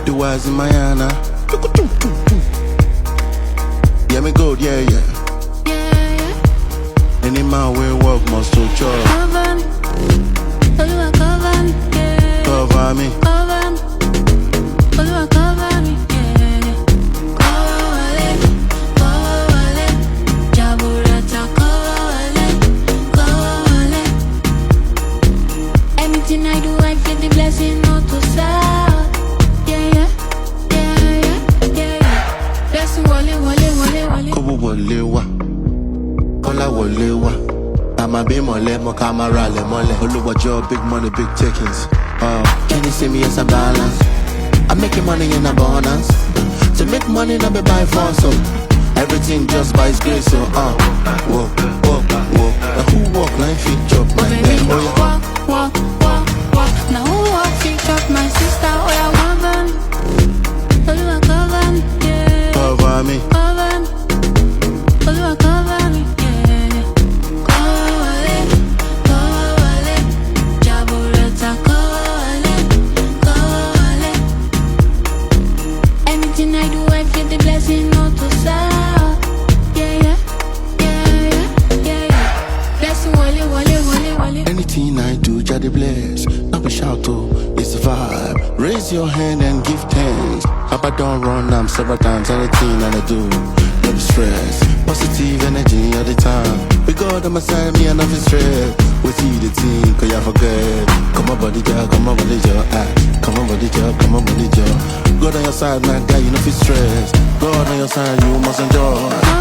The wise in Mayana. Yeah, me good, yeah. Any man will work must to chop. Cover me, Oluwa cover me, yeah. Cover me, Oluwa cover me, yeah. Cover wale, Jaburata cover wale. Anything I do, I feel the blessing not to stop. Yeah. Blessing wale. Kobo wole wa, Kola wole wa. I'ma be mole, mo camera le mole. Oluwa job, big money, big takings. Can you see me as a balance? I'm making money in abundance. To make money, not be by force. So everything just by His grace. So walk. Now who walk like feet chop my neck? Walk. Now who walk feet chop my sister? Oh yeah, cover me, Oluwa cover me, yeah. Cover me, Oluwa cover me, yeah. Cover wale, Jaburata cover wale. Anything I do, I feel the blessing not to stop. Yeah. Blessing wale. anything I do, Jah dey bless. Not be shout it's a vibe. Raise your hand and give thanks. Papa don't run, I'm several times. Anything I do, no be stress. Positive energy all the time. With God on my side, me and nothing stress. We see the team, cause you forget. Come on, body girl, come on, body girl. Come on, body girl, come on, body girl. God on your side, man, guy, you know fit stress. God on your side, you must enjoy.